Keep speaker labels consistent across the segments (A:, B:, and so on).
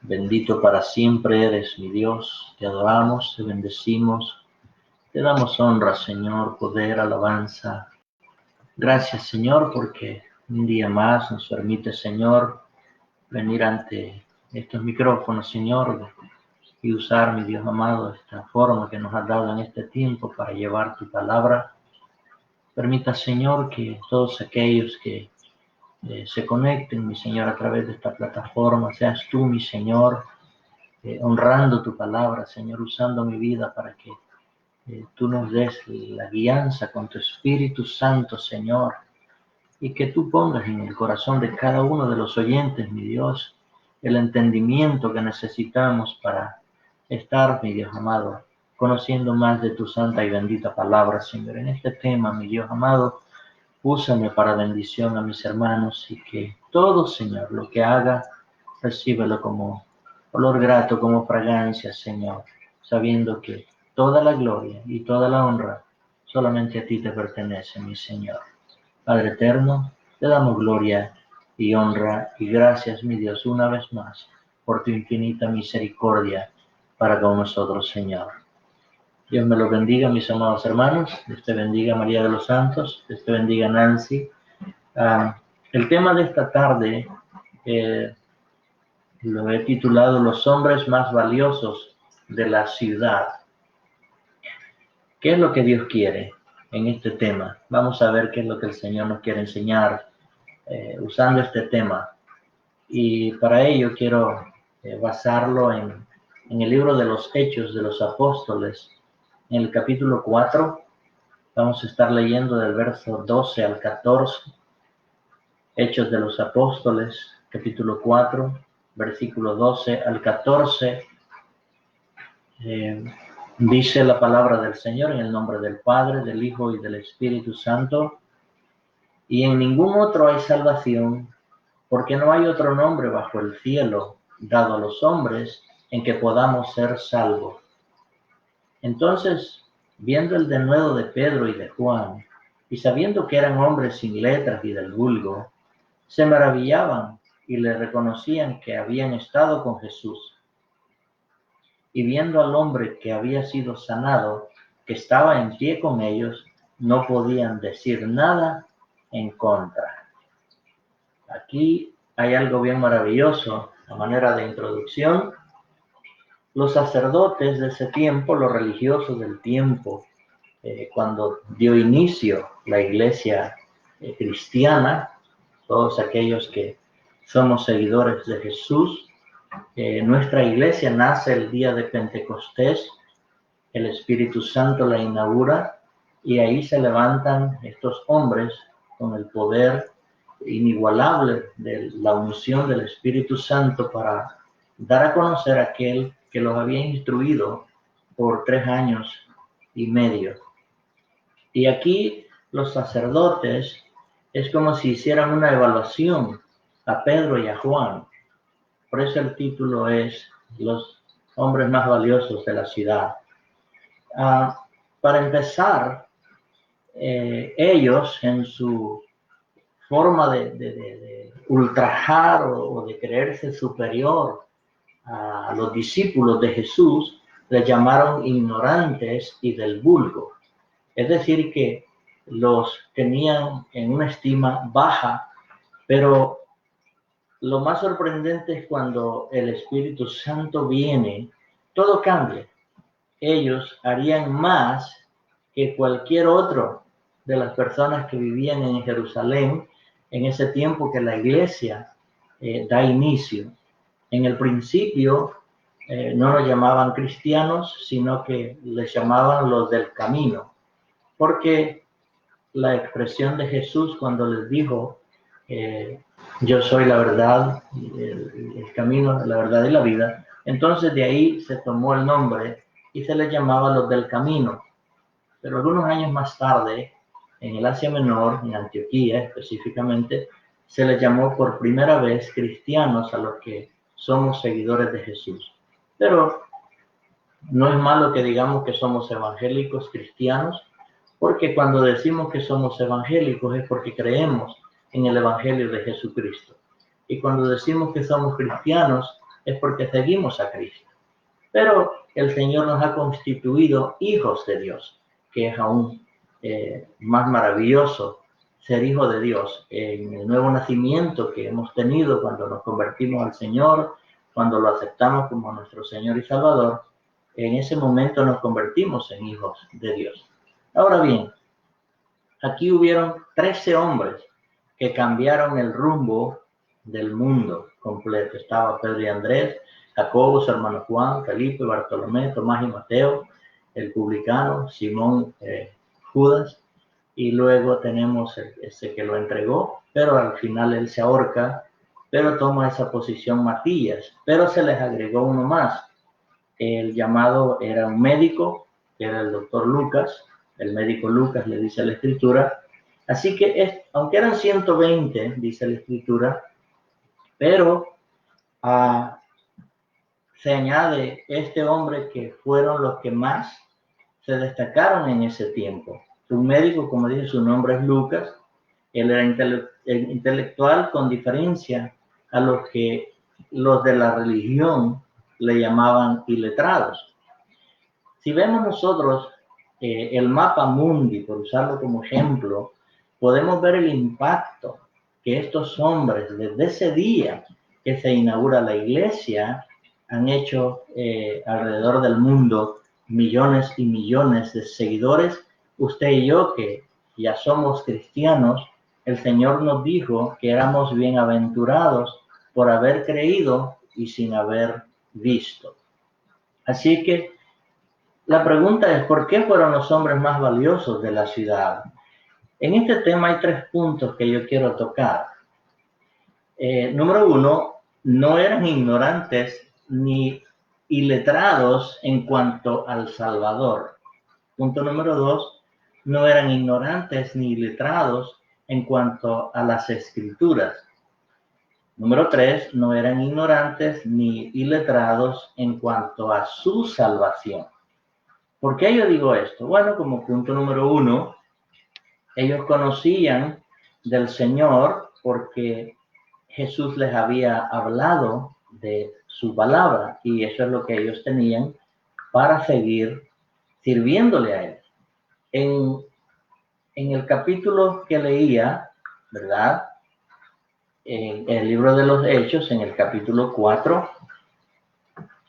A: Bendito para siempre eres, mi Dios. Te adoramos, te bendecimos, te damos honra, Señor, poder, alabanza. Gracias, Señor, porque un día más nos permite, Señor, venir ante estos micrófonos, Señor, y usar, mi Dios amado, esta forma que nos has dado en este tiempo para llevar tu palabra. Permita, Señor, que todos aquellos que se conecten, mi Señor, a través de esta plataforma, seas tú, mi Señor, honrando tu palabra, Señor, usando mi vida para que tú nos des la guianza con tu Espíritu Santo, Señor, y que tú pongas en el corazón de cada uno de los oyentes, mi Dios, el entendimiento que necesitamos para estar, mi Dios amado, conociendo más de tu santa y bendita palabra, Señor. En este tema, mi Dios amado, úsame para bendición a mis hermanos y que todo, Señor, lo que haga, recíbelo como olor grato, como fragancia, Señor, sabiendo que toda la gloria y toda la honra solamente a ti te pertenece, mi Señor. Padre eterno, te damos gloria y honra y gracias, mi Dios, una vez más, por tu infinita misericordia para con nosotros, Señor. Dios me los bendiga, mis amados hermanos. Dios te bendiga, María de los Santos. Dios te bendiga, Nancy. El tema de esta tarde lo he titulado Los hombres más valiosos de la ciudad. ¿Qué es lo que Dios quiere en este tema? Vamos a ver qué es lo que el Señor nos quiere enseñar usando este tema. Y para ello quiero basarlo en el libro de los Hechos de los Apóstoles, en el capítulo 4. Vamos a estar leyendo del verso 12 al 14. Hechos de los Apóstoles, capítulo 4, versículo 12 al 14. Dice la palabra del Señor en el nombre del Padre, del Hijo y del Espíritu Santo. Y en ningún otro hay salvación, porque no hay otro nombre bajo el cielo dado a los hombres en que podamos ser salvos. Entonces, viendo el denuedo de Pedro y de Juan, y sabiendo que eran hombres sin letras y del vulgo, se maravillaban y le reconocían que habían estado con Jesús. Y viendo al hombre que había sido sanado, que estaba en pie con ellos, no podían decir nada en contra. Aquí hay algo bien maravilloso, a manera de introducción. Los sacerdotes de ese tiempo, los religiosos del tiempo, cuando dio inicio la iglesia cristiana, todos aquellos que somos seguidores de Jesús, nuestra iglesia nace el día de Pentecostés, el Espíritu Santo la inaugura y ahí se levantan estos hombres con el poder inigualable de la unción del Espíritu Santo para dar a conocer a aquel que los había instruido por 3 años y medio. Y aquí los sacerdotes es como si hicieran una evaluación a Pedro y a Juan. Por eso el título es Los hombres más valiosos de la ciudad. Para empezar, ellos en su forma de ultrajar o de creerse superior a los discípulos de Jesús, les llamaron ignorantes y del vulgo. Es decir, que los tenían en una estima baja, pero lo más sorprendente es cuando el Espíritu Santo viene, todo cambia. Ellos harían más que cualquier otro de las personas que vivían en Jerusalén en ese tiempo que la iglesia da inicio. En el principio no los llamaban cristianos, sino que les llamaban los del camino, porque la expresión de Jesús cuando les dijo, yo soy la verdad, el camino, la verdad y la vida, entonces de ahí se tomó el nombre y se les llamaba los del camino. Pero algunos años más tarde, en el Asia Menor, en Antioquía específicamente, se les llamó por primera vez cristianos a los que somos seguidores de Jesús. Pero no es malo que digamos que somos evangélicos cristianos, porque cuando decimos que somos evangélicos es porque creemos en el Evangelio de Jesucristo. Y cuando decimos que somos cristianos es porque seguimos a Cristo. Pero el Señor nos ha constituido hijos de Dios, que es aún más maravilloso ser hijo de Dios. En el nuevo nacimiento que hemos tenido cuando nos convertimos al Señor, cuando lo aceptamos como nuestro Señor y Salvador, en ese momento nos convertimos en hijos de Dios. Ahora bien, aquí hubieron 13 hombres que cambiaron el rumbo del mundo completo. Estaba Pedro y Andrés, Jacobo, su hermano Juan, Felipe, Bartolomé, Tomás y Mateo, el publicano, Simón, Judas, y luego tenemos ese que lo entregó, pero al final él se ahorca, pero toma esa posición Matías, pero se les agregó uno más. El llamado era un médico, que era el doctor Lucas, el médico Lucas, le dice la Escritura. Así que, aunque eran 120, dice la Escritura, pero se añade este hombre que fueron los que más se destacaron en ese tiempo. Un médico, como dije, su nombre es Lucas. Él era intelectual con diferencia a los que los de la religión le llamaban iletrados. Si vemos nosotros el mapa mundi, por usarlo como ejemplo, podemos ver el impacto que estos hombres desde ese día que se inaugura la iglesia han hecho alrededor del mundo millones y millones de seguidores. Usted y yo, que ya somos cristianos, el Señor nos dijo que éramos bienaventurados por haber creído y sin haber visto. Así que la pregunta es, ¿por qué fueron los hombres más valiosos de la ciudad? En este tema hay 3 puntos que yo quiero tocar. Número 1, no eran ignorantes ni iletrados en cuanto al Salvador. Punto número 2, no eran ignorantes ni iletrados en cuanto a las Escrituras. Número 3, no eran ignorantes ni iletrados en cuanto a su salvación. ¿Por qué yo digo esto? Bueno, como punto número 1, ellos conocían del Señor porque Jesús les había hablado de su palabra y eso es lo que ellos tenían para seguir sirviéndole a Él. En el capítulo que leía, ¿verdad? En el libro de los Hechos, en el capítulo 4,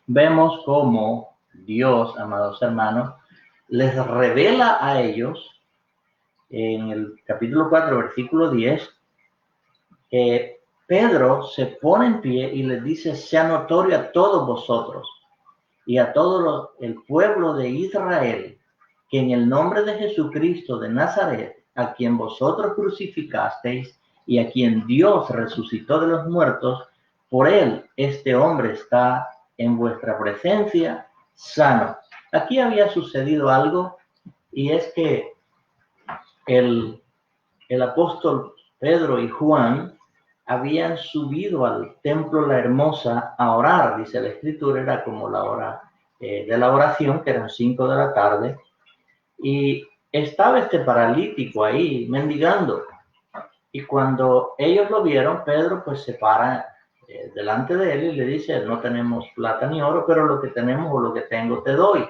A: vemos cómo Dios, amados hermanos, les revela a ellos, en el capítulo 4, versículo 10, que Pedro se pone en pie y les dice: sea notorio a todos vosotros y a todo el pueblo de Israel, que en el nombre de Jesucristo de Nazaret, a quien vosotros crucificasteis y a quien Dios resucitó de los muertos, por él este hombre está en vuestra presencia sano. Aquí había sucedido algo, y es que el apóstol Pedro y Juan habían subido al templo La Hermosa a orar. Dice la Escritura, era como la hora de la oración, que eran 5 de la tarde, y estaba este paralítico ahí mendigando. Y cuando ellos lo vieron, Pedro pues se para delante de él y le dice: no tenemos plata ni oro, pero lo que tenemos o lo que tengo te doy.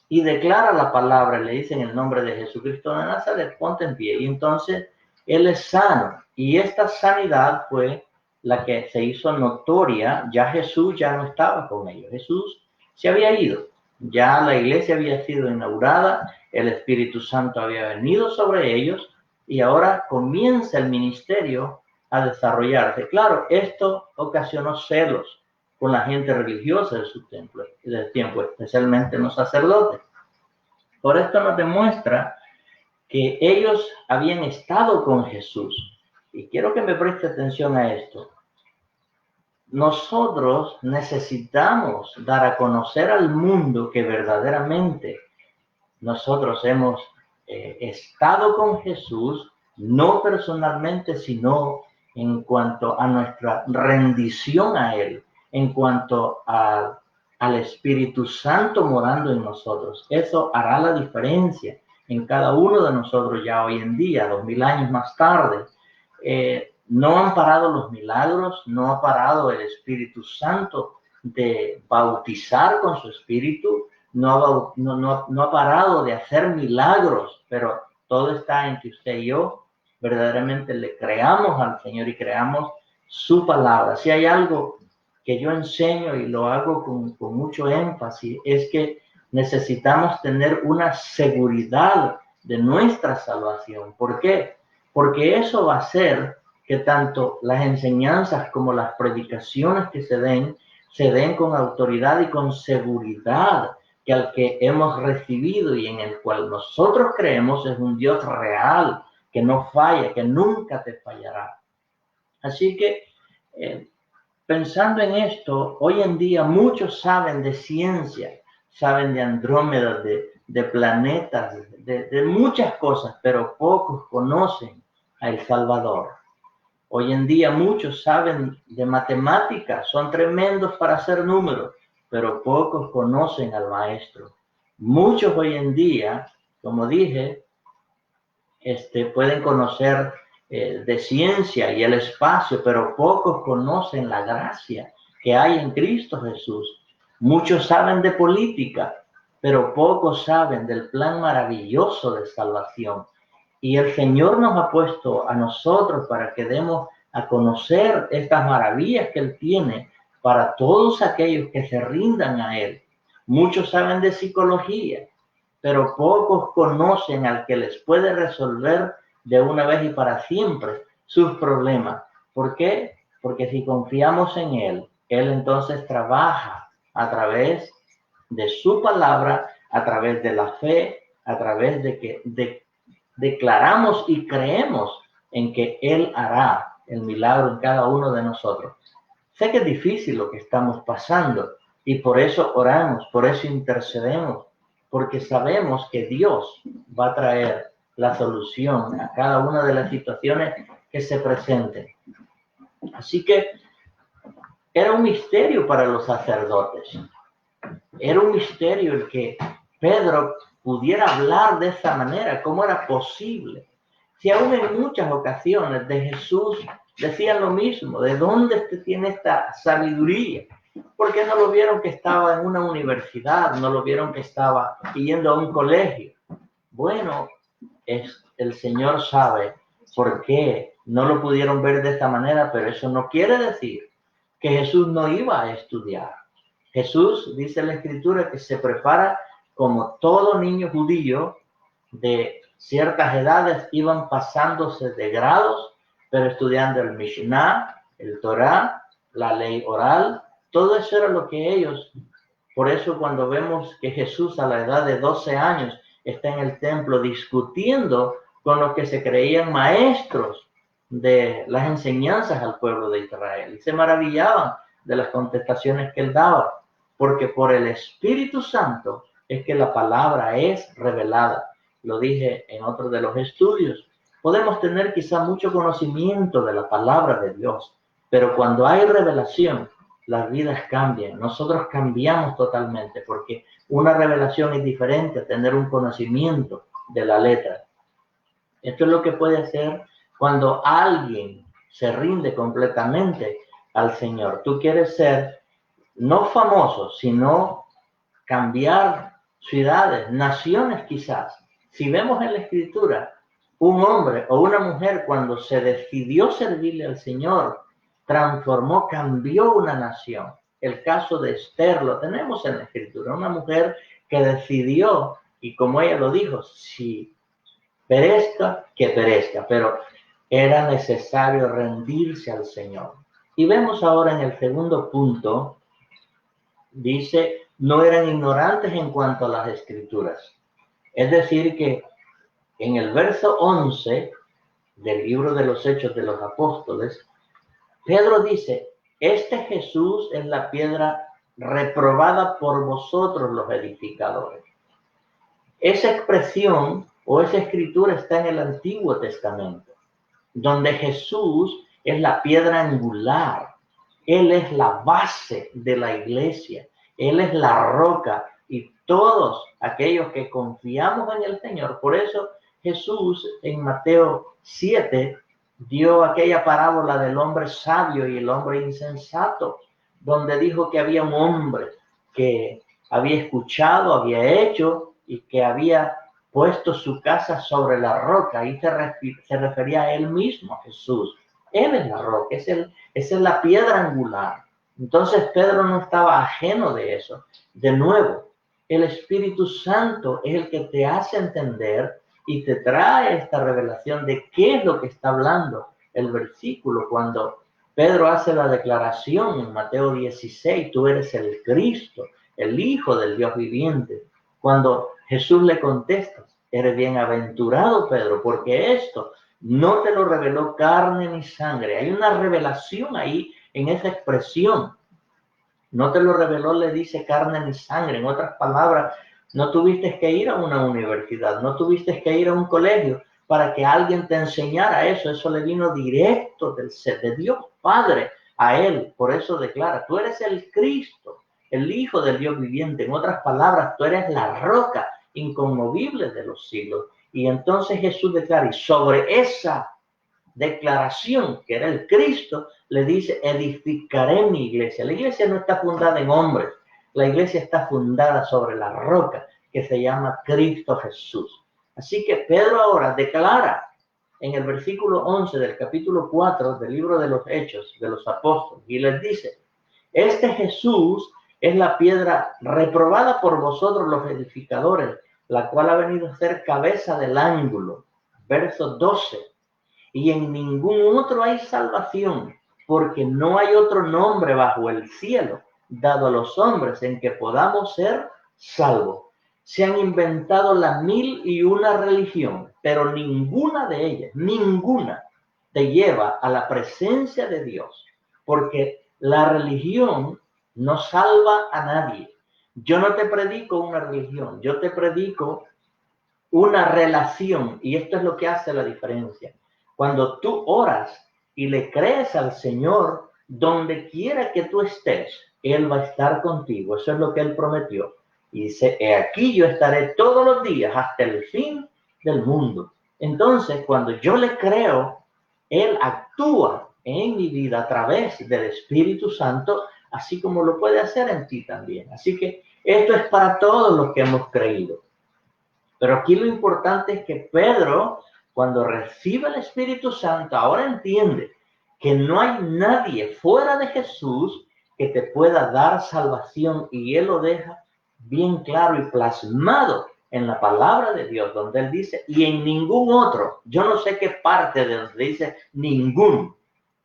A: Y declara la palabra, le dice: en el nombre de Jesucristo de Nazaret, ponte en pie. Y entonces él es sano. Y esta sanidad fue la que se hizo notoria. Ya Jesús ya no estaba con ellos. Jesús se había ido. Ya la iglesia había sido inaugurada. El Espíritu Santo había venido sobre ellos. Y ahora comienza el ministerio a desarrollarse. Claro, esto ocasionó celos con la gente religiosa de su templo, del tiempo, especialmente los sacerdotes. Por esto nos demuestra que ellos habían estado con Jesús. Y quiero que me preste atención a esto. Nosotros necesitamos dar a conocer al mundo que verdaderamente nosotros hemos estado con Jesús, no personalmente, sino en cuanto a nuestra rendición a Él, en cuanto al Espíritu Santo morando en nosotros. Eso hará la diferencia en cada uno de nosotros ya hoy en día, 2000 años más tarde. No han parado los milagros, no ha parado el Espíritu Santo de bautizar con su espíritu, no ha parado de hacer milagros, pero todo está en que usted y yo verdaderamente le creamos al Señor y creamos su palabra. Si hay algo que yo enseño y lo hago con mucho énfasis, es que necesitamos tener una seguridad de nuestra salvación. ¿Por qué? Porque eso va a hacer que tanto las enseñanzas como las predicaciones que se den con autoridad y con seguridad, que al que hemos recibido y en el cual nosotros creemos es un Dios real, que no falla, que nunca te fallará. Así que, pensando en esto, hoy en día muchos saben de ciencia, saben de Andrómeda, de planetas, de muchas cosas, pero pocos conocen a El Salvador. Hoy en día muchos saben de matemáticas, son tremendos para hacer números, pero pocos conocen al Maestro. Muchos hoy en día, como dije, pueden conocer de ciencia y el espacio, pero pocos conocen la gracia que hay en Cristo Jesús. Muchos saben de política, pero pocos saben del plan maravilloso de salvación. Y el Señor nos ha puesto a nosotros para que demos a conocer estas maravillas que Él tiene para todos aquellos que se rindan a Él. Muchos saben de psicología, pero pocos conocen al que les puede resolver de una vez y para siempre sus problemas. ¿Por qué? Porque si confiamos en Él, Él entonces trabaja a través de su palabra, a través de la fe, a través de que declaramos y creemos en que Él hará el milagro en cada uno de nosotros. Sé que es difícil lo que estamos pasando y por eso oramos, por eso intercedemos, porque sabemos que Dios va a traer la solución a cada una de las situaciones que se presenten. Así que era un misterio para los sacerdotes. Era un misterio el que Pedro pudiera hablar de esa manera. ¿Cómo era posible? Si aún en muchas ocasiones de Jesús decían lo mismo, ¿de dónde tiene esta sabiduría? ¿Por qué no lo vieron que estaba en una universidad? ¿No lo vieron que estaba yendo a un colegio? Bueno, el Señor sabe por qué no lo pudieron ver de esta manera, pero eso no quiere decir que Jesús no iba a estudiar. Jesús, dice la Escritura, que se prepara como todo niño judío de ciertas edades, iban pasándose de grados, pero estudiando el Mishnah, el Torah, la ley oral, todo eso era lo que ellos. Por eso cuando vemos que Jesús a la edad de 12 años está en el templo discutiendo con los que se creían maestros de las enseñanzas al pueblo de Israel y se maravillaban de las contestaciones que él daba, porque por el Espíritu Santo es que la palabra es revelada. Lo dije en otro de los estudios. Podemos tener quizá mucho conocimiento de la palabra de Dios, pero cuando hay revelación, las vidas cambian. Nosotros cambiamos totalmente, porque una revelación es diferente a tener un conocimiento de la letra. Esto es lo que puede hacer cuando alguien se rinde completamente al Señor. Tú quieres ser no famoso, sino cambiar ciudades, naciones quizás. Si vemos en la Escritura, un hombre o una mujer cuando se decidió servirle al Señor, transformó, cambió una nación. El caso de Esther lo tenemos en la Escritura, una mujer que decidió, y como ella lo dijo, si perezca, que perezca, pero era necesario rendirse al Señor. Y vemos ahora en el segundo punto, dice, no eran ignorantes en cuanto a las Escrituras. Es decir que en el verso 11 del libro de los Hechos de los Apóstoles, Pedro dice, este Jesús es la piedra reprobada por vosotros los edificadores. Esa expresión o esa escritura está en el Antiguo Testamento, donde Jesús es la piedra angular. Él es la base de la iglesia. Él es la roca y todos aquellos que confiamos en el Señor. Por eso Jesús en Mateo 7 dio aquella parábola del hombre sabio y el hombre insensato, donde dijo que había un hombre que había escuchado, había hecho y que había puesto su casa sobre la roca. Ahí se refería a él mismo, a Jesús. Él es la roca, esa es la piedra angular. Entonces Pedro no estaba ajeno de eso. De nuevo, el Espíritu Santo es el que te hace entender y te trae esta revelación de qué es lo que está hablando el versículo cuando Pedro hace la declaración en Mateo 16, tú eres el Cristo, el Hijo del Dios viviente. Cuando Jesús le contesta, eres bienaventurado, Pedro, porque esto no te lo reveló carne ni sangre. Hay una revelación ahí en esa expresión. No te lo reveló, le dice, carne ni sangre. En otras palabras, no tuviste que ir a una universidad, no tuviste que ir a un colegio para que alguien te enseñara eso. Eso le vino directo del ser de Dios Padre a él. Por eso declara, tú eres el Cristo, el Hijo del Dios viviente. En otras palabras, tú eres la roca inconmovible de los siglos. Y entonces Jesús declara, y sobre esa declaración, que era el Cristo, le dice, edificaré mi iglesia. La iglesia no está fundada en hombres, la iglesia está fundada sobre la roca que se llama Cristo Jesús. Así que Pedro ahora declara en el versículo 11 del capítulo 4 del libro de los Hechos de los Apóstoles, y les dice, este Jesús es la piedra reprobada por vosotros los edificadores, la cual ha venido a ser cabeza del ángulo. Verso 12. Y en ningún otro hay salvación, porque no hay otro nombre bajo el cielo dado a los hombres en que podamos ser salvos. Se han inventado las 1001 religión, pero ninguna de ellas, ninguna, te lleva a la presencia de Dios, porque la religión no salva a nadie. Yo no te predico una religión, yo te predico una relación, y esto es lo que hace la diferencia. Cuando tú oras y le crees al Señor, donde quiera que tú estés, Él va a estar contigo. Eso es lo que Él prometió. Y dice, he aquí yo estaré todos los días hasta el fin del mundo. Entonces, cuando yo le creo, Él actúa en mi vida a través del Espíritu Santo, así como lo puede hacer en ti también. Así que esto es para todos los que hemos creído. Pero aquí lo importante es que Pedro, cuando recibe el Espíritu Santo, ahora entiende que no hay nadie fuera de Jesús que te pueda dar salvación, y él lo deja bien claro y plasmado en la palabra de Dios, donde él dice, y en ningún otro. Yo no sé qué parte de donde dice ningún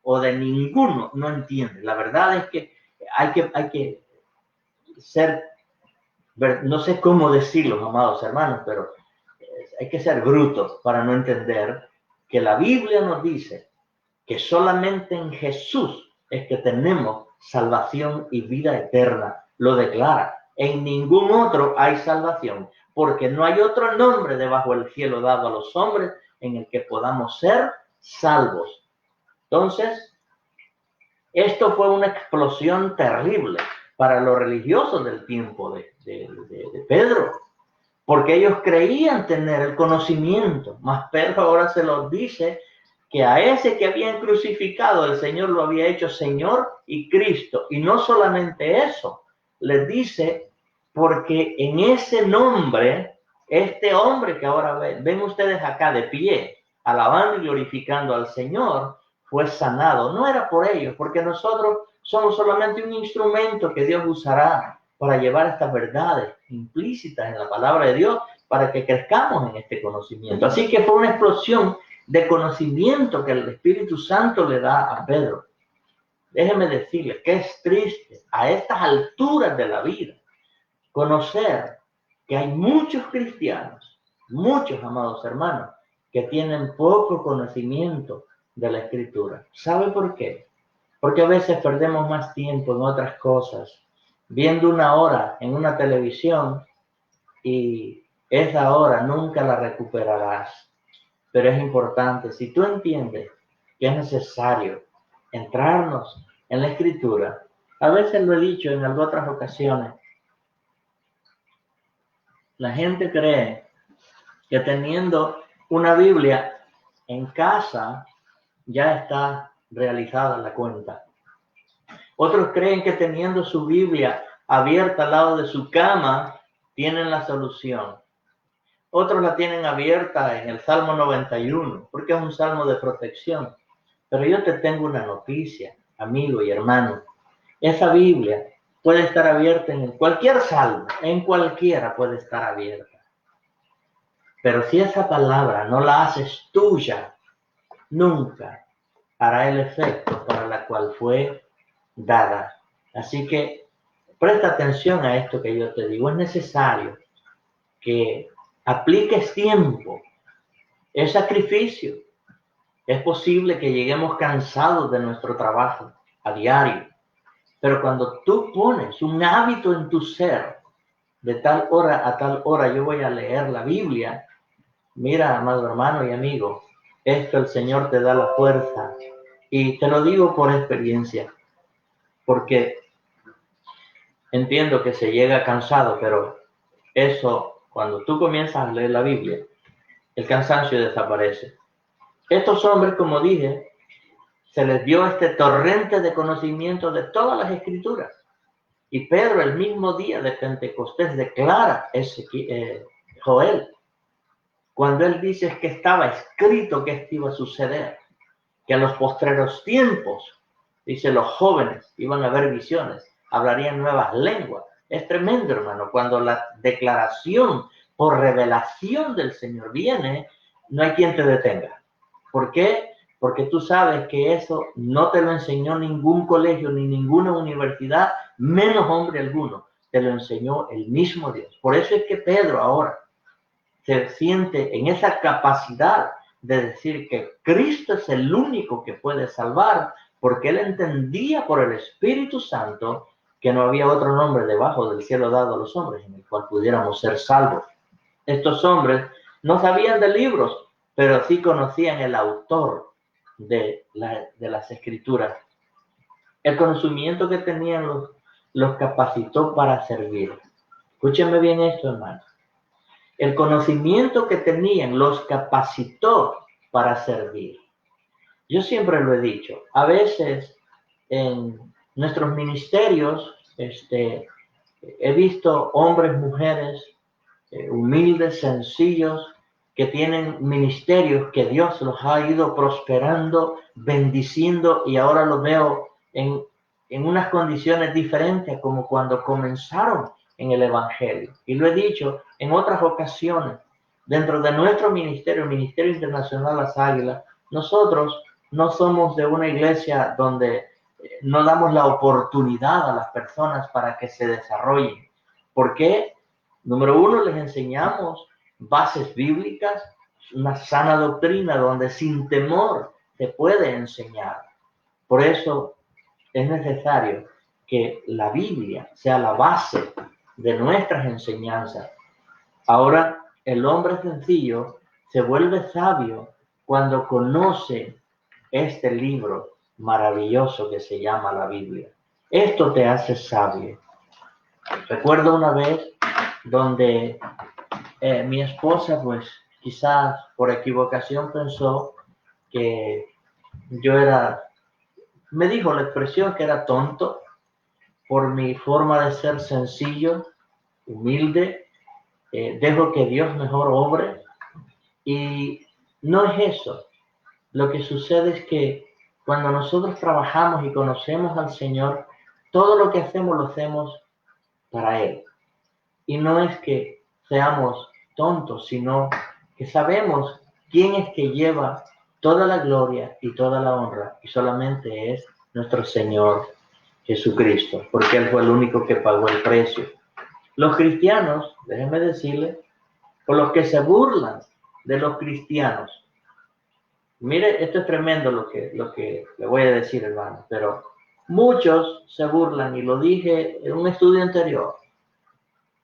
A: o de ninguno no entiende. La verdad es que hay que ser, no sé cómo decirlo, amados hermanos, pero hay que ser brutos para no entender que la Biblia nos dice que solamente en Jesús es que tenemos salvación y vida eterna. Lo declara. En ningún otro hay salvación, porque no hay otro nombre debajo del cielo dado a los hombres en el que podamos ser salvos. Entonces, esto fue una explosión terrible para los religiosos del tiempo de Pedro, porque ellos creían tener el conocimiento, mas Pedro ahora se los dice que a ese que habían crucificado el Señor lo había hecho Señor y Cristo. Y no solamente eso, les dice, porque en ese nombre, este hombre que ahora ven ustedes acá de pie, alabando y glorificando al Señor, fue sanado. No era por ellos, porque nosotros somos solamente un instrumento que Dios usará para llevar estas verdades implícitas en la palabra de Dios, para que crezcamos en este conocimiento. Así que fue una explosión de conocimiento que el Espíritu Santo le da a Pedro. Déjeme decirle que es triste a estas alturas de la vida conocer que hay muchos cristianos, muchos amados hermanos, que tienen poco conocimiento de la Escritura. ¿Sabe por qué? Porque a veces perdemos más tiempo en otras cosas, viendo una hora en una televisión, y esa hora nunca la recuperarás. Pero es importante, si tú entiendes que es necesario entrarnos en la Escritura, a veces lo he dicho en otras ocasiones, la gente cree que teniendo una Biblia en casa ya está realizada la cuenta. Otros creen que teniendo su Biblia abierta al lado de su cama, tienen la solución. Otros la tienen abierta en el Salmo 91, porque es un salmo de protección. Pero yo te tengo una noticia, amigo y hermano. Esa Biblia puede estar abierta en cualquier salmo, en cualquiera puede estar abierta. Pero si esa palabra no la haces tuya, nunca hará el efecto para la cual fue dada. Así que presta atención a esto que yo te digo. Es necesario que apliques tiempo, es sacrificio. Es posible que lleguemos cansados de nuestro trabajo a diario, pero cuando tú pones un hábito en tu ser, de tal hora a tal hora yo voy a leer la Biblia, mira, amado hermano y amigo, esto el Señor te da la fuerza. Y te lo digo por experiencia, porque entiendo que se llega cansado, pero eso, cuando tú comienzas a leer la Biblia, el cansancio desaparece. Estos hombres, como dije, se les dio este torrente de conocimiento de todas las Escrituras. Y Pedro, el mismo día de Pentecostés, declara Joel, cuando él dice que estaba escrito que esto iba a suceder, que a los postreros tiempos, dice, los jóvenes iban a ver visiones, hablarían nuevas lenguas. Es tremendo, hermano, cuando la declaración por revelación del Señor viene, no hay quien te detenga. ¿Por qué? Porque tú sabes que eso no te lo enseñó ningún colegio ni ninguna universidad, menos hombre alguno. Te lo enseñó el mismo Dios. Por eso es que Pedro ahora se siente en esa capacidad de decir que Cristo es el único que puede salvar, porque él entendía por el Espíritu Santo que no había otro nombre debajo del cielo dado a los hombres en el cual pudiéramos ser salvos. Estos hombres no sabían de libros, pero sí conocían el autor de las Escrituras. El conocimiento que tenían los capacitó para servir. Escúchenme bien esto, hermano. El conocimiento que tenían los capacitó para servir. Yo siempre lo he dicho, a veces en nuestros ministerios he visto hombres, mujeres, humildes, sencillos, que tienen ministerios que Dios los ha ido prosperando, bendiciendo, y ahora los veo en unas condiciones diferentes como cuando comenzaron en el Evangelio. Y lo he dicho en otras ocasiones, dentro de nuestro ministerio, el Ministerio Internacional Las Águilas, nosotros no somos de una iglesia donde no damos la oportunidad a las personas para que se desarrollen. ¿Por qué? Número uno, les enseñamos bases bíblicas, una sana doctrina donde sin temor se puede enseñar. Por eso es necesario que la Biblia sea la base de nuestras enseñanzas. Ahora, el hombre sencillo se vuelve sabio cuando conoce este libro maravilloso que se llama la Biblia. Esto te hace sabio. Recuerdo una vez donde mi esposa, pues quizás por equivocación pensó que me dijo la expresión que era tonto por mi forma de ser sencillo, humilde, dejo que Dios mejor obre. Y no es eso. Lo que sucede es que cuando nosotros trabajamos y conocemos al Señor, todo lo que hacemos lo hacemos para Él. Y no es que seamos tontos, sino que sabemos quién es que lleva toda la gloria y toda la honra, y solamente es nuestro Señor Jesucristo, porque Él fue el único que pagó el precio. Los cristianos, déjenme decirles, o los que se burlan de los cristianos, mire, esto es tremendo lo que le voy a decir, hermano, pero muchos se burlan, y lo dije en un estudio anterior.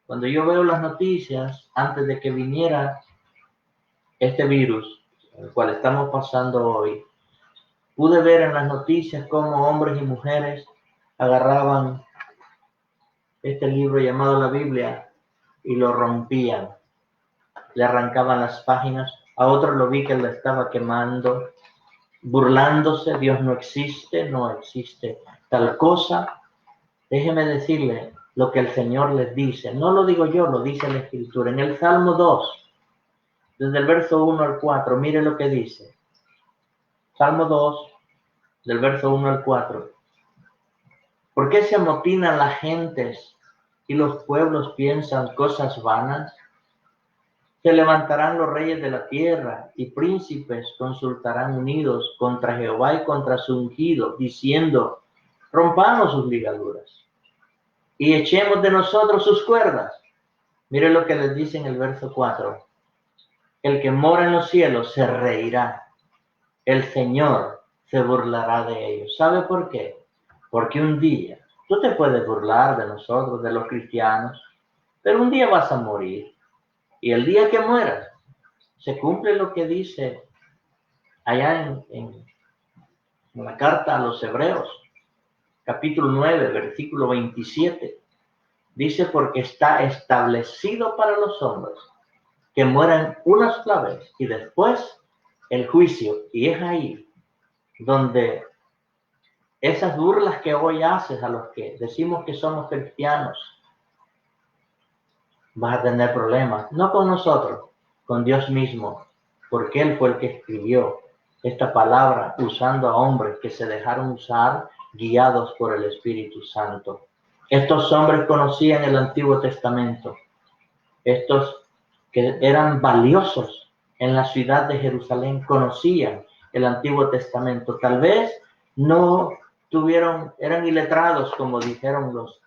A: Cuando yo veo las noticias, antes de que viniera este virus, el cual estamos pasando hoy, pude ver en las noticias cómo hombres y mujeres agarraban este libro llamado la Biblia y lo rompían, le arrancaban las páginas. A otros lo vi que lo estaba quemando, burlándose. Dios no existe, no existe tal cosa, déjeme decirle lo que el Señor les dice. No lo digo yo, lo dice la Escritura. En el Salmo 2, desde el verso 1 al 4, mire lo que dice. Salmo 2, del verso 1 al 4. ¿Por qué se amotinan las gentes y los pueblos piensan cosas vanas? Se levantarán los reyes de la tierra y príncipes consultarán unidos contra Jehová y contra su ungido, diciendo, rompamos sus ligaduras y echemos de nosotros sus cuerdas. Mire lo que les dice en el verso 4. El que mora en los cielos se reirá. El Señor se burlará de ellos. ¿Sabe por qué? Porque un día, tú te puedes burlar de nosotros, de los cristianos, pero un día vas a morir. Y el día que mueras, se cumple lo que dice allá en la carta a los Hebreos, capítulo 9, versículo 27. Dice, porque está establecido para los hombres que mueran una sola vez y después el juicio. Y es ahí donde esas burlas que hoy haces a los que decimos que somos cristianos, vas a tener problemas, no con nosotros, con Dios mismo, porque Él fue el que escribió esta palabra usando a hombres que se dejaron usar guiados por el Espíritu Santo. Estos hombres conocían el Antiguo Testamento, estos que eran valiosos en la ciudad de Jerusalén conocían el Antiguo Testamento. Tal vez no eran iletrados como dijeron los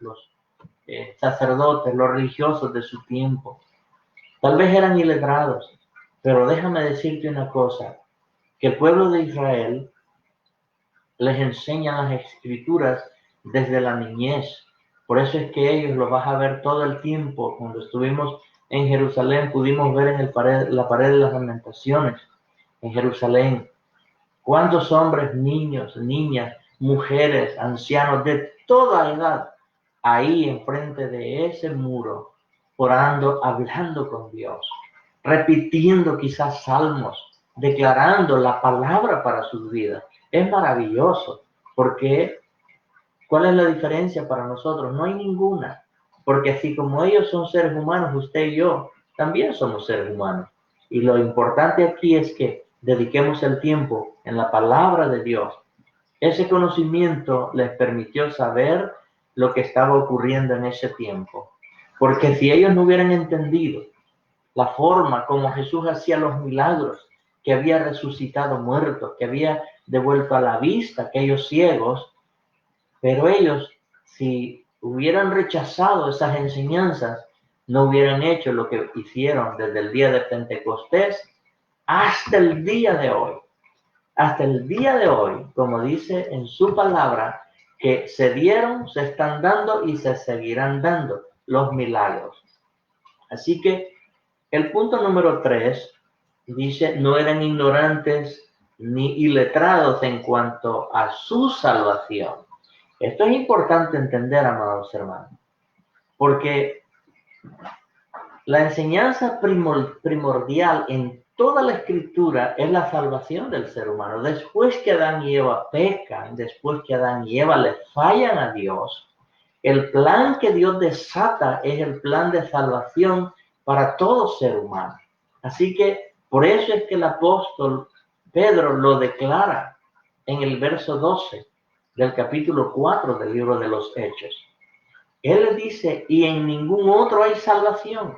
A: sacerdotes, los religiosos de su tiempo. Tal vez eran iletrados, pero déjame decirte una cosa, que el pueblo de Israel les enseña las Escrituras desde la niñez. Por eso es que ellos lo vas a ver todo el tiempo. Cuando estuvimos en Jerusalén pudimos ver en la pared de las Lamentaciones en Jerusalén cuántos hombres, niños, niñas, mujeres, ancianos de toda edad ahí enfrente de ese muro, orando, hablando con Dios, repitiendo quizás salmos, declarando la palabra para sus vidas. Es maravilloso, porque ¿cuál es la diferencia para nosotros? No hay ninguna, porque así como ellos son seres humanos, usted y yo también somos seres humanos. Y lo importante aquí es que dediquemos el tiempo en la palabra de Dios. Ese conocimiento les permitió saber lo que estaba ocurriendo en ese tiempo. Porque si ellos no hubieran entendido la forma como Jesús hacía los milagros, que había resucitado muertos, que había devuelto a la vista a aquellos ciegos, pero ellos, si hubieran rechazado esas enseñanzas, no hubieran hecho lo que hicieron desde el día de Pentecostés hasta el día de hoy. Hasta el día de hoy, como dice en su palabra, que se dieron, se están dando y se seguirán dando los milagros. Así que el punto número 3 dice, no eran ignorantes ni iletrados en cuanto a su salvación. Esto es importante entender, amados hermanos, porque la enseñanza primordial en toda la Escritura es la salvación del ser humano. Después que Adán y Eva pecan, después que Adán y Eva le fallan a Dios, el plan que Dios desata es el plan de salvación para todo ser humano. Así que por eso es que el apóstol Pedro lo declara en el verso 12 del capítulo 4 del libro de los Hechos. Él le dice, y en ningún otro hay salvación,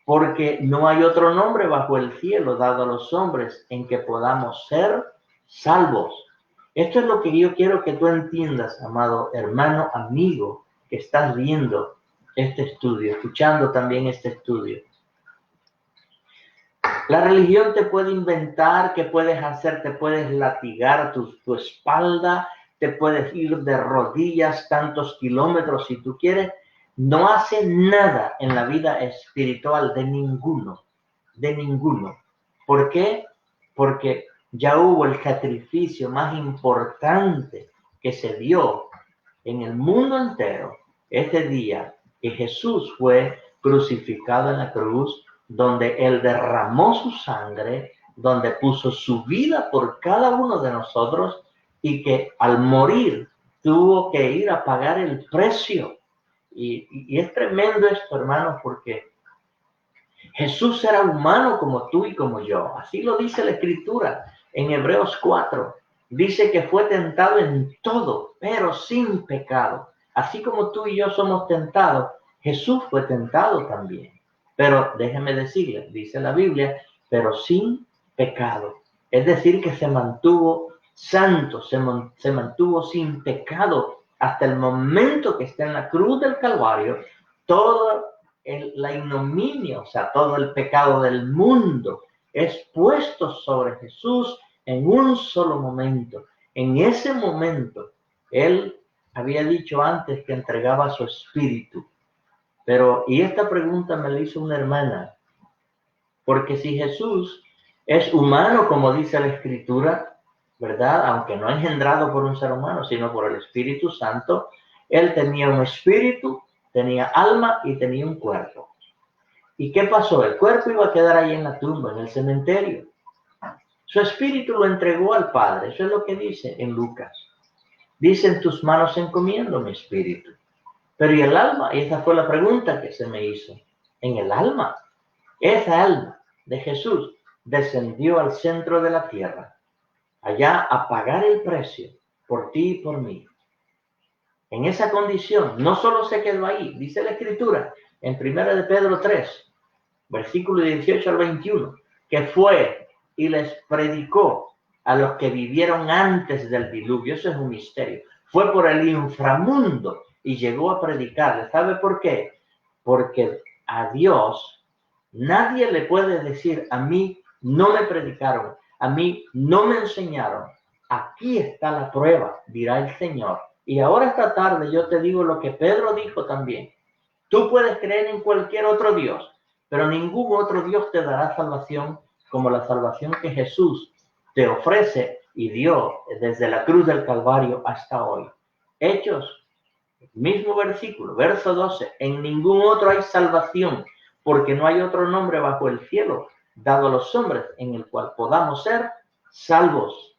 A: porque no hay otro nombre bajo el cielo dado a los hombres en que podamos ser salvos. Esto es lo que yo quiero que tú entiendas, amado hermano, amigo, que estás viendo este estudio, escuchando también este estudio. La religión te puede inventar, ¿qué puedes hacer? Te puedes latigar tu espalda, te puedes ir de rodillas tantos kilómetros si tú quieres. No hace nada en la vida espiritual de ninguno, de ninguno. ¿Por qué? Porque ya hubo el sacrificio más importante que se dio en el mundo entero ese día que Jesús fue crucificado en la cruz, donde Él derramó su sangre, donde puso su vida por cada uno de nosotros y que al morir tuvo que ir a pagar el precio. Y es tremendo esto, hermanos, porque Jesús era humano como tú y como yo. Así lo dice la Escritura en Hebreos 4. Dice que fue tentado en todo, pero sin pecado. Así como tú y yo somos tentados, Jesús fue tentado también. Pero déjeme decirle, dice la Biblia, pero sin pecado. Es decir, que se mantuvo santo, se mantuvo sin pecado hasta el momento que está en la cruz del Calvario. Todo la ignominia, o sea, todo el pecado del mundo es puesto sobre Jesús en un solo momento. En ese momento, Él había dicho antes que entregaba su espíritu. Pero, y esta pregunta me la hizo una hermana, porque si Jesús es humano, como dice la Escritura, ¿verdad? Aunque no engendrado por un ser humano, sino por el Espíritu Santo, Él tenía un espíritu, tenía alma y tenía un cuerpo. ¿Y qué pasó? El cuerpo iba a quedar ahí en la tumba, en el cementerio. Su espíritu lo entregó al Padre. Eso es lo que dice en Lucas. Dice, en tus manos encomiendo mi espíritu. Pero ¿y el alma? Y esa fue la pregunta que se me hizo. En el alma. Esa alma de Jesús descendió al centro de la tierra, allá a pagar el precio por ti y por mí. En esa condición, no solo se quedó ahí, dice la Escritura en 1 de Pedro 3, versículo 18 al 21, que fue y les predicó a los que vivieron antes del diluvio. Eso es un misterio. Fue por el inframundo y llegó a predicarles. ¿Sabe por qué? Porque a Dios nadie le puede decir, a mí no me predicaron, a mí no me enseñaron. Aquí está la prueba, dirá el Señor. Y ahora esta tarde yo te digo lo que Pedro dijo también. Tú puedes creer en cualquier otro Dios, pero ningún otro Dios te dará salvación como la salvación que Jesús te ofrece y dio desde la cruz del Calvario hasta hoy. Hechos, mismo versículo, verso 12. En ningún otro hay salvación, porque no hay otro nombre bajo el cielo dado a los hombres en el cual podamos ser salvos.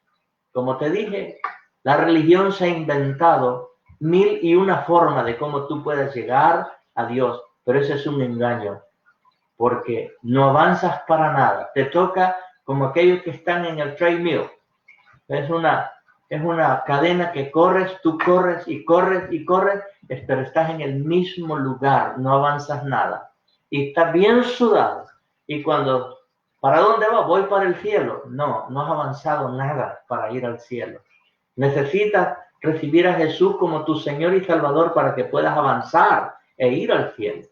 A: Como te dije, la religión se ha inventado 1001 formas de cómo tú puedes llegar a Dios, pero ese es un engaño, porque no avanzas para nada. Te toca como aquellos que están en el treadmill. Es una cadena que corres, tú corres y corres y corres, pero estás en el mismo lugar, no avanzas nada. Y estás bien sudado. Y cuando, ¿para dónde vas? Voy para el cielo. No, no has avanzado nada para ir al cielo. Necesitas recibir a Jesús como tu Señor y Salvador para que puedas avanzar e ir al cielo.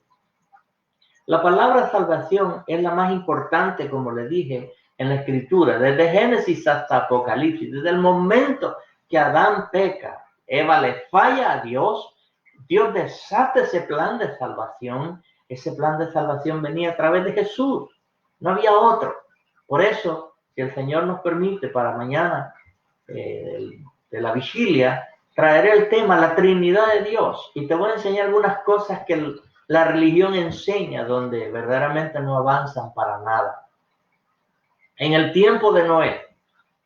A: La palabra salvación es la más importante, como le dije, en la Escritura, desde Génesis hasta Apocalipsis. Desde el momento que Adán peca, Eva le falla a Dios, Dios desata ese plan de salvación. Ese plan de salvación venía a través de Jesús. No había otro. Por eso, si el Señor nos permite para mañana de la vigilia, traeré el tema la Trinidad de Dios. Y te voy a enseñar algunas cosas que la religión enseña donde verdaderamente no avanzan para nada. En el tiempo de Noé,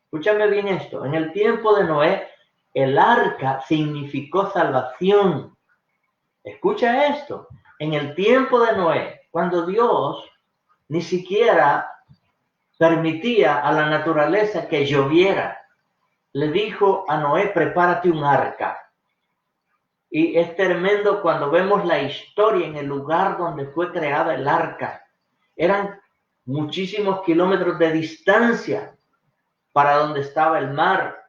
A: escúchame bien esto, en el tiempo de Noé, el arca significó salvación. Escucha esto, en el tiempo de Noé, cuando Dios ni siquiera permitía a la naturaleza que lloviera, le dijo a Noé, prepárate un arca. Y es tremendo cuando vemos la historia en el lugar donde fue creada el arca. Eran muchísimos kilómetros de distancia para donde estaba el mar.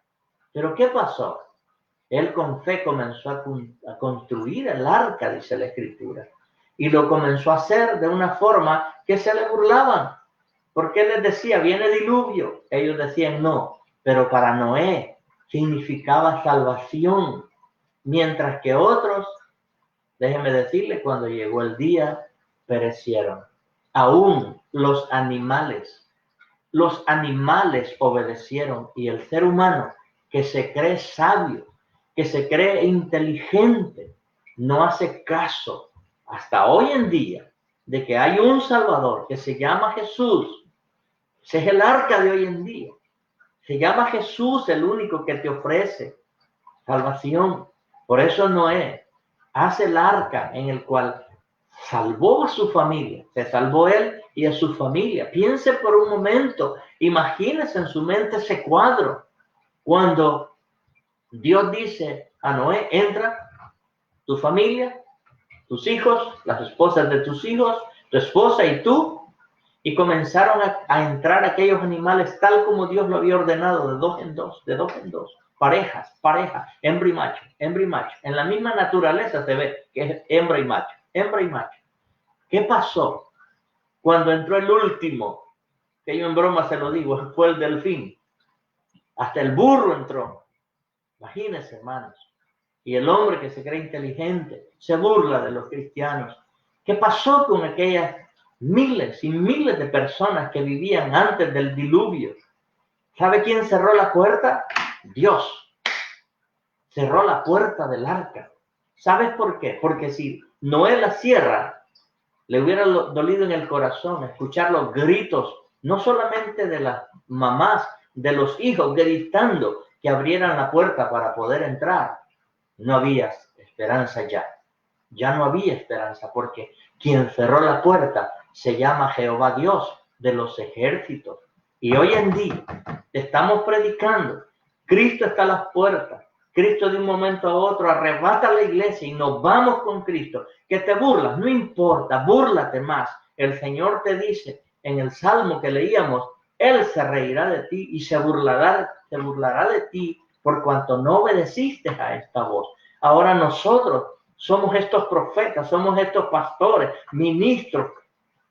A: Pero ¿qué pasó? Él con fe comenzó a construir el arca, dice la Escritura. Y lo comenzó a hacer de una forma que se le burlaban. Porque él les decía, viene diluvio. Ellos decían no. Pero para Noé significaba salvación. Mientras que otros, déjeme decirle, cuando llegó el día, perecieron. Aún los animales obedecieron, y el ser humano que se cree sabio, que se cree inteligente, no hace caso hasta hoy en día de que hay un Salvador que se llama Jesús. Ese es el arca de hoy en día. Se llama Jesús el único que te ofrece salvación. Por eso Noé hace el arca en el cual salvó a su familia. Se salvó él y a su familia. Piense por un momento, imagínese en su mente ese cuadro. Cuando Dios dice a Noé, entra, tu familia, tus hijos, las esposas de tus hijos, tu esposa y tú, y comenzaron a entrar aquellos animales tal como Dios lo había ordenado, de dos en dos, parejas, hembra y macho, en la misma naturaleza se ve que es hembra y macho. ¿Qué pasó cuando entró el último? Que yo en broma se lo digo, fue el delfín. Hasta el burro entró. Imagínense, hermanos. Y el hombre que se cree inteligente se burla de los cristianos. ¿Qué pasó con aquellas miles y miles de personas que vivían antes del diluvio? ¿Sabe quién cerró la puerta? Dios. Cerró la puerta del arca. ¿Sabes por qué? Porque si Noé la cierra, le hubiera dolido en el corazón escuchar los gritos, no solamente de las mamás, de los hijos gritando que abrieran la puerta para poder entrar. No había esperanza ya. Ya no había esperanza porque quien cerró la puerta se llama Jehová Dios de los ejércitos. Y hoy en día estamos predicando. Cristo está a las puertas. Cristo de un momento a otro arrebata la iglesia y nos vamos con Cristo. Que te burlas, no importa, búrlate más. El Señor te dice en el Salmo que leíamos, Él se reirá de ti y se burlará de ti por cuanto no obedeciste a esta voz. Ahora nosotros somos estos profetas, somos estos pastores, ministros,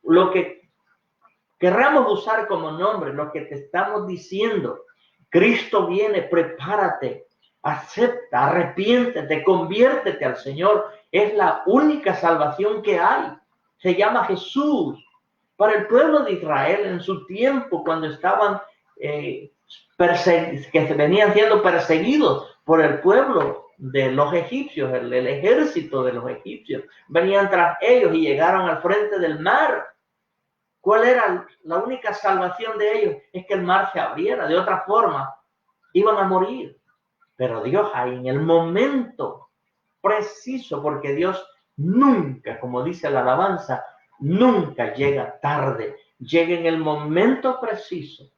A: lo que querramos usar como nombre, lo que te estamos diciendo. Cristo viene, prepárate, acepta, arrepiéntete, conviértete al Señor. Es la única salvación que hay. Se llama Jesús. Para el pueblo de Israel en su tiempo, cuando estaban que se venían siendo perseguidos por el pueblo de los egipcios, el ejército de los egipcios, venían tras ellos y llegaron al frente del mar. ¿Cuál era la única salvación de ellos? Es que el mar se abriera, de otra forma iban a morir. Pero Dios ahí en el momento preciso, porque Dios nunca, como dice la alabanza, nunca llega tarde, llega en el momento preciso.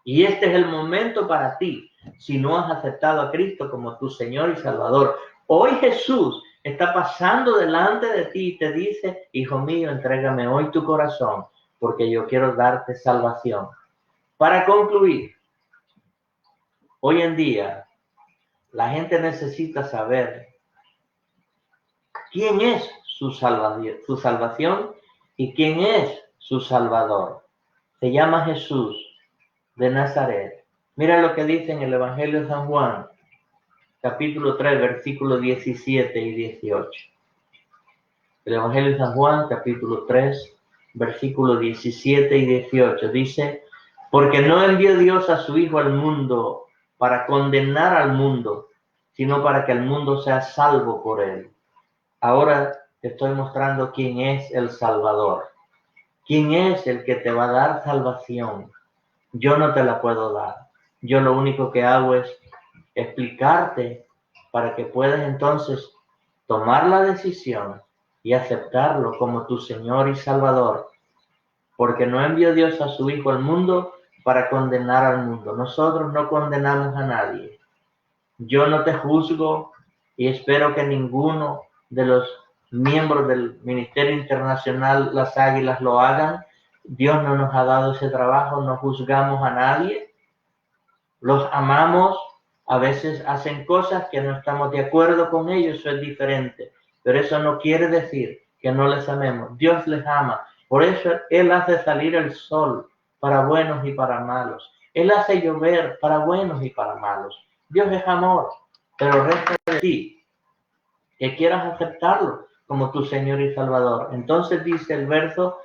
A: Y este es el momento para ti, si no has aceptado a Cristo como tu Señor y Salvador. Hoy Jesús está pasando delante de ti y te dice, hijo mío, entrégame hoy tu corazón, porque yo quiero darte salvación. Para concluir, hoy en día, la gente necesita saber quién es su salvación y quién es su Salvador. Se llama Jesús de Nazaret. Mira lo que dice en el Evangelio de San Juan, capítulo 3, versículos 17 y 18. El Evangelio de San Juan, capítulo 3, versículos 17 y 18, dice, porque no envió Dios a su Hijo al mundo para condenar al mundo, sino para que el mundo sea salvo por él. Ahora te estoy mostrando quién es el Salvador, quién es el que te va a dar salvación. Yo no te la puedo dar. Yo lo único que hago es explicarte para que puedas entonces tomar la decisión y aceptarlo como tu Señor y Salvador. Porque no envió Dios a su Hijo al mundo para condenar al mundo. Nosotros no condenamos a nadie. Yo no te juzgo y espero que ninguno de los miembros del Ministerio Internacional Las Águilas lo hagan. Dios no nos ha dado ese trabajo, no juzgamos a nadie. Los amamos, a veces hacen cosas que no estamos de acuerdo con ellos, eso es diferente. Pero eso no quiere decir que no les amemos. Dios les ama. Por eso Él hace salir el sol para buenos y para malos. Él hace llover para buenos y para malos. Dios es amor, pero resta de ti que quieras aceptarlo como tu Señor y Salvador. Entonces dice el verso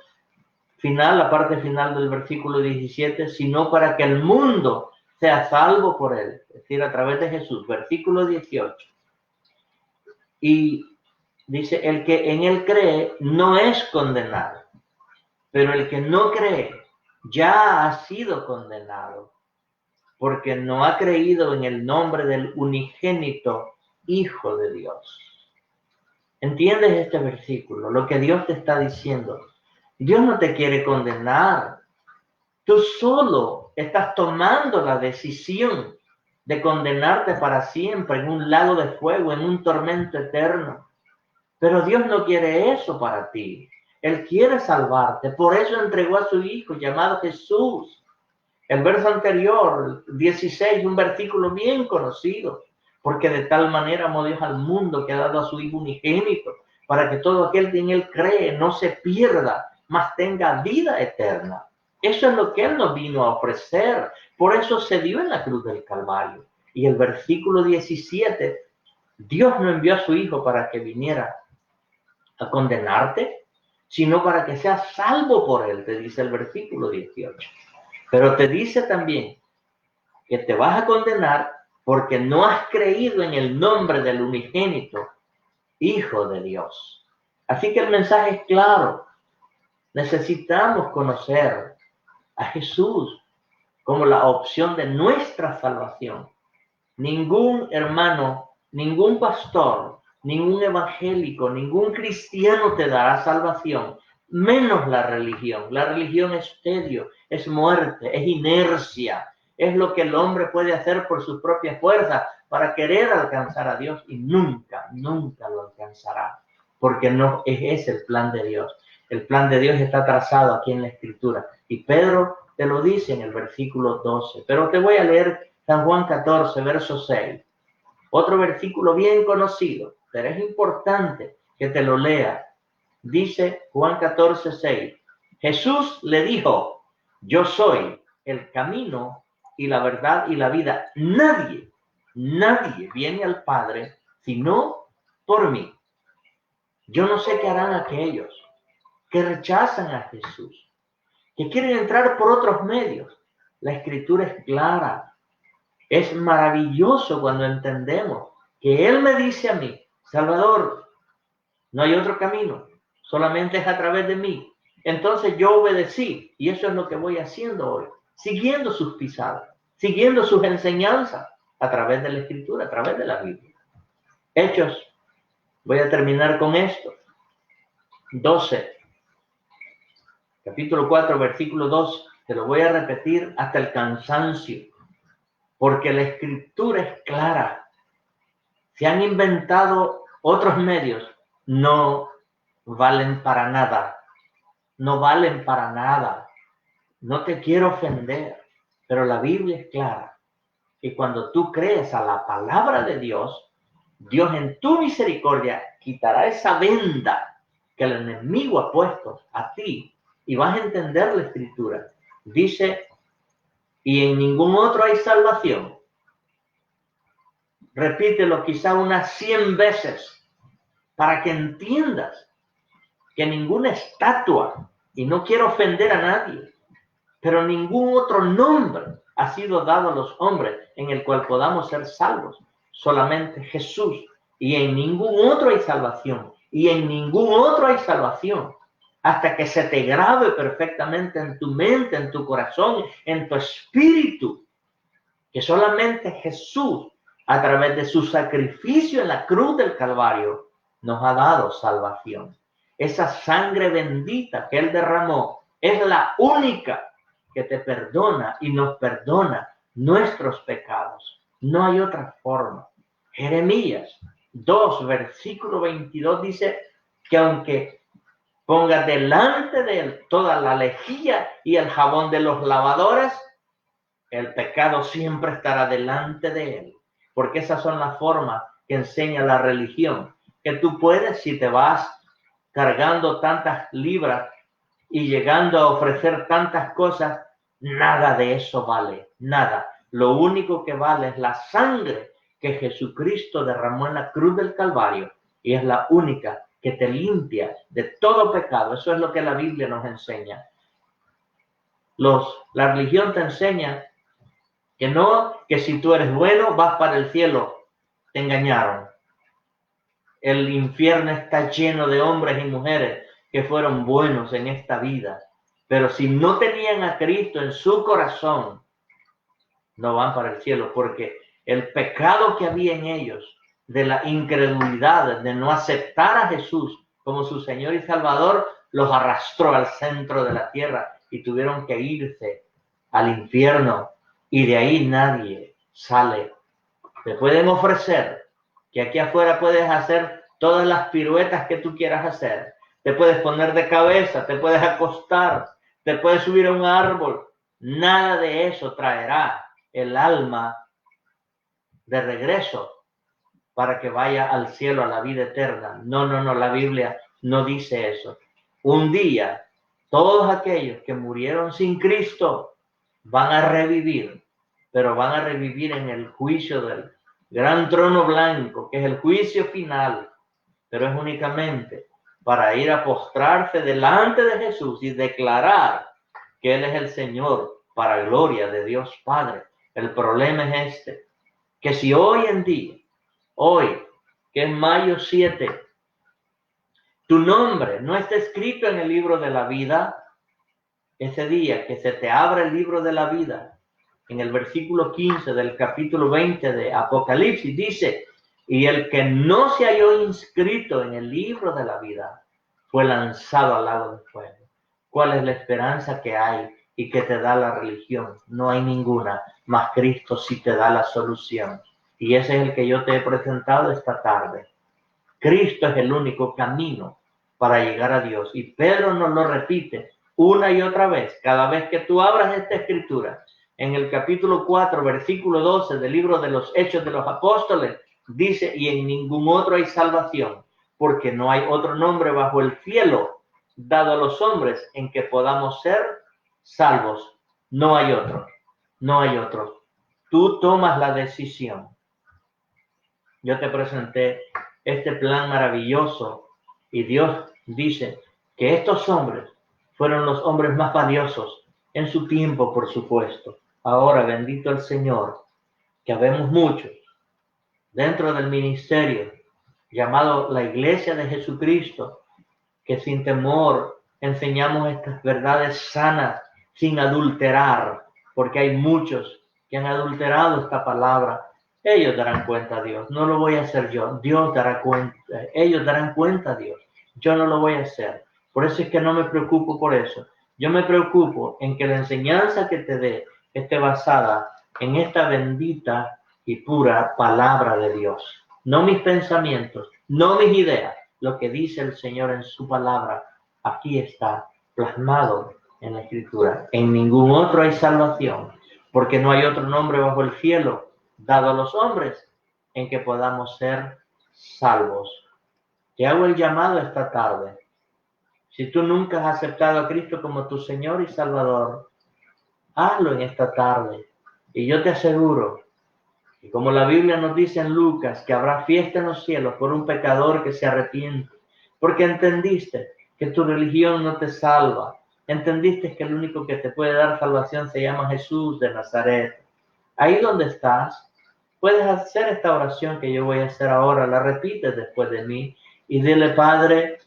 A: final, la parte final del versículo 17, sino para que el mundo sea salvo por él, es decir, a través de Jesús. Versículo 18. Y dice, el que en él cree no es condenado, pero el que no cree ya ha sido condenado, porque no ha creído en el nombre del unigénito Hijo de Dios. ¿Entiendes este versículo? Lo que Dios te está diciendo. Dios no te quiere condenar. Tú solo estás tomando la decisión de condenarte para siempre en un lago de fuego, en un tormento eterno. Pero Dios no quiere eso para ti. Él quiere salvarte. Por eso entregó a su Hijo llamado Jesús. El verso anterior, 16, un versículo bien conocido. Porque de tal manera amó Dios al mundo que ha dado a su Hijo unigénito, para que todo aquel que en Él cree no se pierda, mas tenga vida eterna. Eso es lo que Él nos vino a ofrecer. Por eso se dio en la cruz del Calvario. Y el versículo 17, Dios no envió a su Hijo para que viniera a condenarte, sino para que seas salvo por Él, te dice el versículo 18. Pero te dice también que te vas a condenar porque no has creído en el nombre del unigénito Hijo de Dios. Así que el mensaje es claro. Necesitamos conocer a Jesús como la opción de nuestra salvación. Ningún hermano, ningún pastor, ningún evangélico, ningún cristiano te dará salvación, menos la religión. La religión es tedio, es muerte, es inercia, es lo que el hombre puede hacer por sus propias fuerzas para querer alcanzar a Dios y nunca, nunca lo alcanzará, porque no es ese el plan de Dios. El plan de Dios está trazado aquí en la Escritura y Pedro te lo dice en el versículo 12, pero te voy a leer San Juan 14, verso 6. Otro versículo bien conocido, pero es importante que te lo lea. Dice Juan 14, 6. Jesús le dijo, yo soy el camino y la verdad y la vida. Nadie viene al Padre sino por mí. Yo no sé qué harán aquellos que rechazan a Jesús, que quieren entrar por otros medios. La Escritura es clara. Es maravilloso cuando entendemos que Él me dice a mí, Salvador, no hay otro camino, solamente es a través de mí. Entonces yo obedecí y eso es lo que voy haciendo hoy, siguiendo sus pisadas, siguiendo sus enseñanzas a través de la Escritura, a través de la Biblia. Hechos, voy a terminar con esto. 12, capítulo 4, versículo 2, te lo voy a repetir hasta el cansancio, porque la Escritura es clara. Se han inventado otros medios, no valen para nada, no valen para nada. No te quiero ofender, pero la Biblia es clara. Y cuando tú crees a la palabra de Dios, Dios en tu misericordia quitará esa venda que el enemigo ha puesto a ti y vas a entender la Escritura. Dice, y en ningún otro hay salvación. Repítelo quizá unas 100 veces para que entiendas que ninguna estatua, y no quiero ofender a nadie, pero ningún otro nombre ha sido dado a los hombres en el cual podamos ser salvos. Solamente Jesús. Y en ningún otro hay salvación. Y en ningún otro hay salvación. Hasta que se te grabe perfectamente en tu mente, en tu corazón, en tu espíritu, que solamente Jesús, a través de su sacrificio en la cruz del Calvario, nos ha dado salvación. Esa sangre bendita que Él derramó es la única que te perdona y nos perdona nuestros pecados. No hay otra forma. Jeremías 2, versículo 22 dice que aunque ponga delante de Él toda la lejía y el jabón de los lavadores, el pecado siempre estará delante de Él. Porque esas son las formas que enseña la religión. Que tú puedes, si te vas cargando tantas libras y llegando a ofrecer tantas cosas, nada de eso vale, nada. Lo único que vale es la sangre que Jesucristo derramó en la cruz del Calvario y es la única que te limpia de todo pecado. Eso es lo que la Biblia nos enseña. La religión te enseña que no, que si tú eres bueno vas para el cielo. Te engañaron. El infierno está lleno de hombres y mujeres que fueron buenos en esta vida, pero si no tenían a Cristo en su corazón, no van para el cielo, porque el pecado que había en ellos, de la incredulidad, de no aceptar a Jesús como su Señor y Salvador, los arrastró al centro de la tierra y tuvieron que irse al infierno, y de ahí nadie sale. Te pueden ofrecer que aquí afuera puedes hacer todas las piruetas que tú quieras hacer. Te puedes poner de cabeza, te puedes acostar, te puedes subir a un árbol. Nada de eso traerá el alma de regreso para que vaya al cielo, a la vida eterna. No, la Biblia no dice eso. Un día, todos aquellos que murieron sin Cristo van a revivir, pero van a revivir en el juicio del gran trono blanco, que es el juicio final, pero es únicamente para ir a postrarse delante de Jesús y declarar que Él es el Señor para gloria de Dios Padre. El problema es este, que si hoy en día, hoy, que es mayo 7, tu nombre no está escrito en el libro de la vida, ese día que se te abre el libro de la vida, en el versículo 15 del capítulo 20 de Apocalipsis, dice, y el que no se halló inscrito en el libro de la vida fue lanzado al lago de fuego. ¿Cuál es la esperanza que hay y que te da la religión? No hay ninguna, mas Cristo sí te da la solución. Y ese es el que yo te he presentado esta tarde. Cristo es el único camino para llegar a Dios. Y Pedro nos lo repite una y otra vez, cada vez que tú abras esta escritura. En el capítulo 4, versículo 12 del libro de los Hechos de los Apóstoles, dice, y en ningún otro hay salvación, porque no hay otro nombre bajo el cielo dado a los hombres en que podamos ser salvos. No hay otro, no hay otro. Tú tomas la decisión. Yo te presenté este plan maravilloso y Dios dice que estos hombres fueron los hombres más valiosos en su tiempo, por supuesto. Ahora, bendito el Señor, que habemos muchos dentro del ministerio llamado la Iglesia de Jesucristo, que sin temor enseñamos estas verdades sanas, sin adulterar, porque hay muchos que han adulterado esta palabra. Ellos darán cuenta a Dios, no lo voy a hacer yo, Dios dará cuenta, ellos darán cuenta a Dios, yo no lo voy a hacer. Por eso es que no me preocupo por eso. Yo me preocupo en que la enseñanza que te dé esté basada en esta bendita y pura palabra de Dios. No mis pensamientos, no mis ideas, lo que dice el Señor en su palabra, aquí está plasmado en la Escritura. En ningún otro hay salvación, porque no hay otro nombre bajo el cielo dado a los hombres en que podamos ser salvos. Te hago el llamado esta tarde. Si tú nunca has aceptado a Cristo como tu Señor y Salvador, hazlo en esta tarde. Y yo te aseguro, y como la Biblia nos dice en Lucas, que habrá fiesta en los cielos por un pecador que se arrepiente, porque entendiste que tu religión no te salva, entendiste que el único que te puede dar salvación se llama Jesús de Nazaret. Ahí donde estás, puedes hacer esta oración que yo voy a hacer ahora, la repites después de mí y dile: Padre,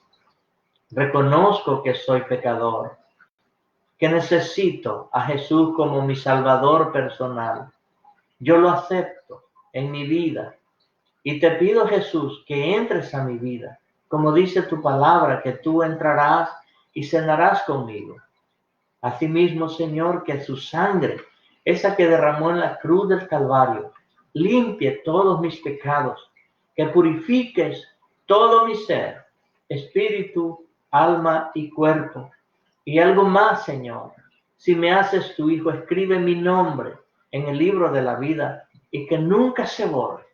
A: reconozco que soy pecador, que necesito a Jesús como mi Salvador personal. Yo lo acepto en mi vida y te pido, Jesús, que entres a mi vida, como dice tu palabra, que tú entrarás y cenarás conmigo. Asimismo, Señor, que su sangre, esa que derramó en la cruz del Calvario, limpie todos mis pecados, que purifiques todo mi ser, espíritu, alma y cuerpo. Y algo más, Señor, si me haces tu hijo, escribe mi nombre en el libro de la vida y que nunca se borre.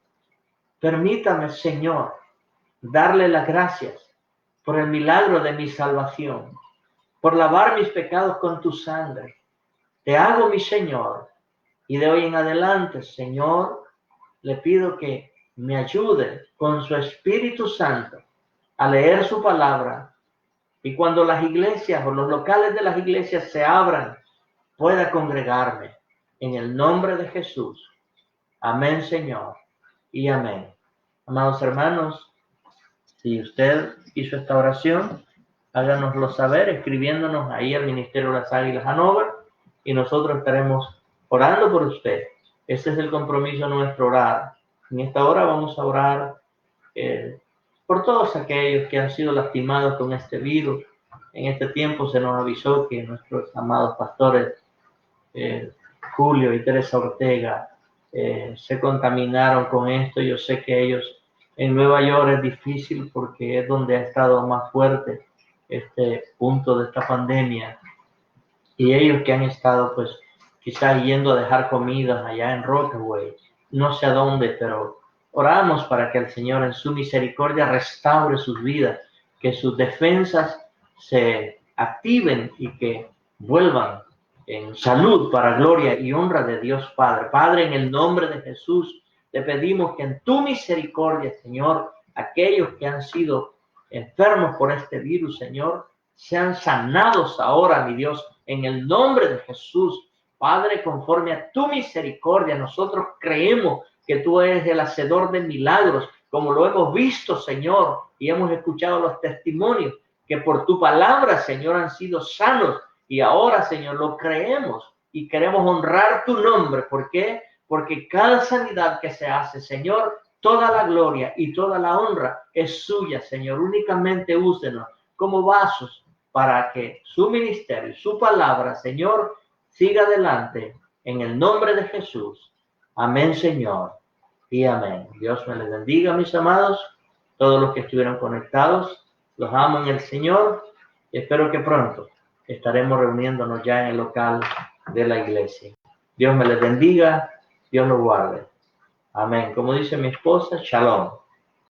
A: Permítame, Señor, darle las gracias por el milagro de mi salvación, por lavar mis pecados con tu sangre. Te hago mi Señor, y de hoy en adelante, Señor, le pido que me ayude con su Espíritu Santo a leer su palabra, y cuando las iglesias o los locales de las iglesias se abran, pueda congregarme en el nombre de Jesús. Amén, Señor, y amén. Amados hermanos, si usted hizo esta oración, háganoslo saber escribiéndonos ahí al Ministerio de las Águilas Hannover, y nosotros estaremos orando por usted Este es el compromiso nuestro, orar. En esta hora vamos a orar por todos aquellos que han sido lastimados con este virus. En este tiempo se nos avisó que nuestros amados pastores Julio y Teresa Ortega se contaminaron con esto. Yo sé que ellos en Nueva York es difícil porque es donde ha estado más fuerte este punto de esta pandemia, y ellos que han estado pues quizás yendo a dejar comidas allá en Rockaway, no sé a dónde, pero oramos para que el Señor en su misericordia restaure sus vidas, que sus defensas se activen y que vuelvan en salud para gloria y honra de Dios Padre. Padre, en el nombre de Jesús, te pedimos que en tu misericordia, Señor, aquellos que han sido enfermos por este virus, Señor, sean sanados ahora, mi Dios, en el nombre de Jesús. Padre, conforme a tu misericordia, nosotros creemos que tú eres el hacedor de milagros, como lo hemos visto, Señor, y hemos escuchado los testimonios, que por tu palabra, Señor, han sido sanos. Y ahora, Señor, lo creemos y queremos honrar tu nombre. ¿Por qué? Porque cada sanidad que se hace, Señor, toda la gloria y toda la honra es suya, Señor. Únicamente úsenos como vasos para que su ministerio, su palabra, Señor, siga adelante en el nombre de Jesús. Amén, Señor, y amén. Dios me les bendiga, mis amados, todos los que estuvieron conectados. Los amo en el Señor y espero que pronto estaremos reuniéndonos ya en el local de la iglesia. Dios me les bendiga, Dios los guarde. Amén. Como dice mi esposa, shalom.